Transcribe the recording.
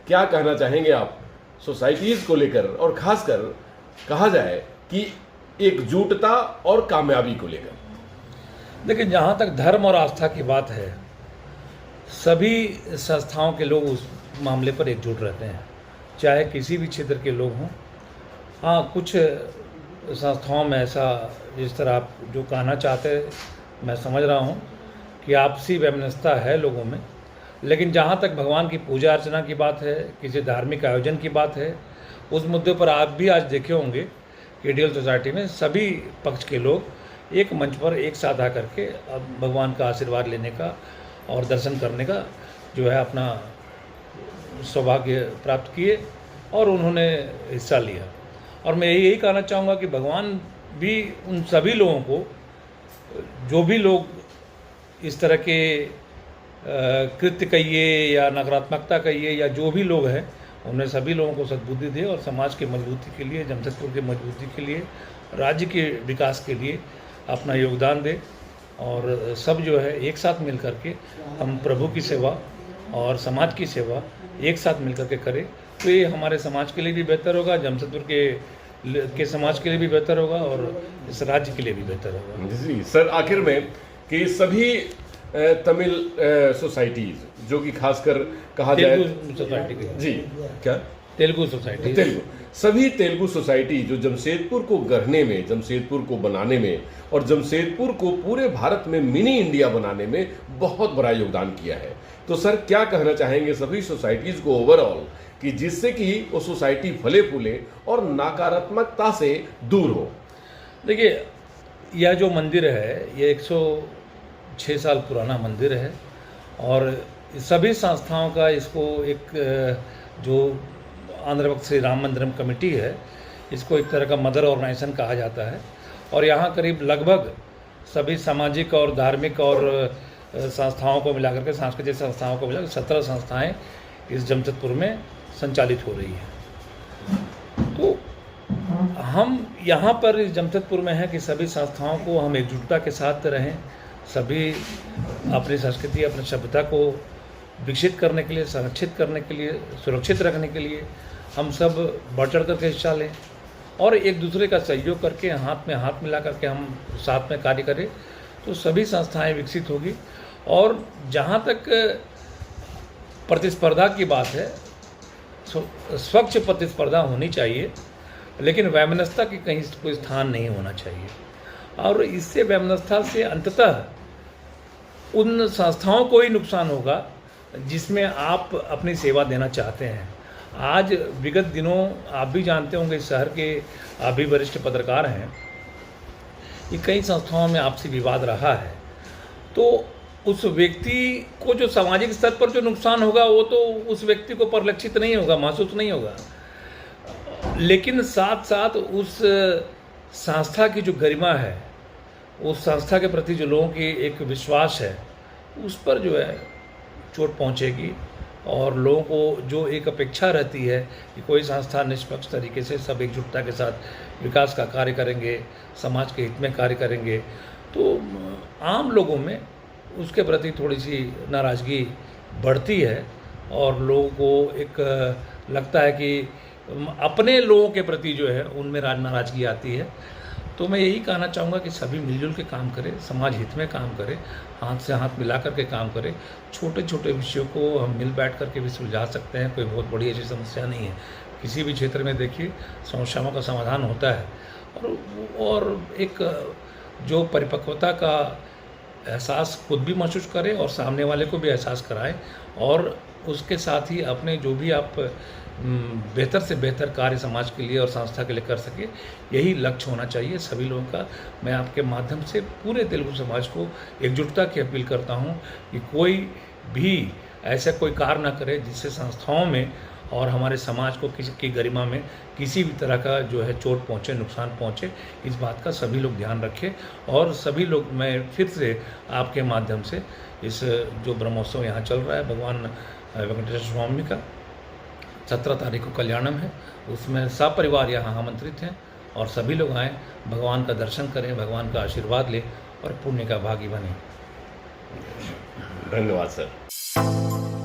क्या कहना चाहेंगे आप सोसाइटीज़ को लेकर, और खासकर कहा जाए कि एकजुटता और कामयाबी को लेकर? देखिए, जहाँ तक धर्म और आस्था की बात है, सभी संस्थाओं के लोग उस मामले पर एकजुट रहते हैं, चाहे किसी भी क्षेत्र के लोग हों। हाँ, कुछ संस्थाओं में ऐसा, जिस तरह आप जो कहना चाहते हैं, मैं समझ रहा हूँ कि आपसी वैमनस्यता है लोगों में, लेकिन जहाँ तक भगवान की पूजा अर्चना की बात है, किसी धार्मिक आयोजन की बात है, उस मुद्दे पर आप भी आज देखे होंगे कि आइडियल सोसाइटी में सभी पक्ष के लोग एक मंच पर एक साथ आकर के अब भगवान का आशीर्वाद लेने का और दर्शन करने का जो है अपना सौभाग्य प्राप्त किए और उन्होंने हिस्सा लिया। और मैं यही कहना चाहूँगा कि भगवान भी उन सभी लोगों को, जो भी लोग इस तरह के कृत्य कहिए या नकारात्मकता कहिए या जो भी लोग हैं, उन्हें सभी लोगों को सद्बुद्धि दे और समाज की मजबूती के लिए, जमशेदपुर की मजबूती के लिए, राज्य के विकास के लिए अपना योगदान दे और सब जो है एक साथ मिल कर के हम प्रभु की सेवा और समाज की सेवा एक साथ मिल कर के करें, तो ये हमारे समाज के लिए भी बेहतर होगा, जमशेदपुर के समाज के लिए भी बेहतर होगा और इस राज्य के लिए भी बेहतर होगा। जी सर, आखिर में कि सभी तमिल सोसाइटीज़ जो कि खासकर कहा जाए सोसाइटी के, जी क्या तेलुगु सोसाइटी, सभी तेलुगु सोसाइटी जो जमशेदपुर को गढ़ने में, जमशेदपुर को बनाने में और जमशेदपुर को पूरे भारत में मिनी इंडिया बनाने में बहुत बड़ा योगदान किया है, तो सर क्या कहना चाहेंगे सभी सोसाइटीज़ को ओवरऑल कि जिससे कि वो सोसाइटी फले फूले और नकारात्मकता से दूर हो? देखिए, यह जो मंदिर है ये 106 साल पुराना मंदिर है और सभी संस्थाओं का इसको एक जो आंध्र भक्त श्री राम मंदिरम कमेटी है, इसको एक तरह का मदर ऑर्गेनाइजेशन कहा जाता है और यहाँ करीब लगभग सभी सामाजिक और धार्मिक और संस्थाओं को मिलाकर के, सांस्कृतिक संस्थाओं को मिलाकर 17 संस्थाएं इस जमशेदपुर में संचालित हो रही हैं। तो हम यहाँ पर इस जमशेदपुर में हैं कि सभी संस्थाओं को हम एकजुटता के साथ रहें, सभी अपनी संस्कृति, अपनी सभ्यता को विकसित करने के लिए, संरक्षित करने के लिए, सुरक्षित रखने के लिए हम सब बढ़ चढ़ करके हिस्सा लें और एक दूसरे का सहयोग करके, हाथ में हाथ मिला करके हम साथ में कार्य करें, तो सभी संस्थाएं विकसित होगी। और जहाँ तक प्रतिस्पर्धा की बात है, स्वच्छ प्रतिस्पर्धा होनी चाहिए, लेकिन वैमनस्यता की कहीं कोई स्थान नहीं होना चाहिए और इससे वैमनस्यता से अंततः उन संस्थाओं को ही नुकसान होगा जिसमें आप अपनी सेवा देना चाहते हैं। आज विगत दिनों आप भी जानते होंगे, इस शहर के आप भी वरिष्ठ पत्रकार हैं, कि कई संस्थाओं में आपसी विवाद रहा है, तो उस व्यक्ति को जो सामाजिक स्तर पर जो नुकसान होगा वो तो उस व्यक्ति को परिलक्षित नहीं होगा, महसूस नहीं होगा, लेकिन साथ साथ उस संस्था की जो गरिमा है, उस संस्था के प्रति जो लोगों की एक विश्वास है, उस पर जो है चोट पहुंचेगी और लोगों को जो एक अपेक्षा रहती है कि कोई संस्था निष्पक्ष तरीके से सब एकजुटता के साथ विकास का कार्य करेंगे, समाज के हित में कार्य करेंगे, तो आम लोगों में उसके प्रति थोड़ी सी नाराज़गी बढ़ती है और लोगों को एक लगता है कि अपने लोगों के प्रति जो है उनमें नाराज़गी आती है। तो मैं यही कहना चाहूँगा कि सभी मिलजुल के काम करें, समाज हित में काम करें, हाथ से हाथ मिला कर के काम करें। छोटे छोटे विषयों को हम मिल बैठ कर के भी सुलझा सकते हैं, कोई बहुत बड़ी ऐसी समस्या नहीं है। किसी भी क्षेत्र में देखिए समस्याओं का समाधान होता है और एक जो परिपक्वता का एहसास खुद भी महसूस करें और सामने वाले को भी एहसास कराएं और उसके साथ ही अपने जो भी आप बेहतर से बेहतर कार्य समाज के लिए और संस्था के लिए कर सके, यही लक्ष्य होना चाहिए सभी लोगों का। मैं आपके माध्यम से पूरे तेलुगु समाज को एकजुटता की अपील करता हूं कि कोई भी ऐसा कोई कार्य ना करे जिससे संस्थाओं में और हमारे समाज को किसी की गरिमा में किसी भी तरह का जो है चोट पहुँचे, नुकसान पहुँचे, इस बात का सभी लोग ध्यान रखें। और सभी लोग, मैं फिर से आपके माध्यम से इस जो ब्रह्मोत्सव यहाँ चल रहा है भगवान वेंकटेश्वर स्वामी का 17 तारीख को कल्याणम है, उसमें सपरिवार यहाँ आमंत्रित हैं और सभी लोग आएँ, भगवान का दर्शन करें, भगवान का आशीर्वाद लें और पुण्य का भागी बने। धन्यवाद सर।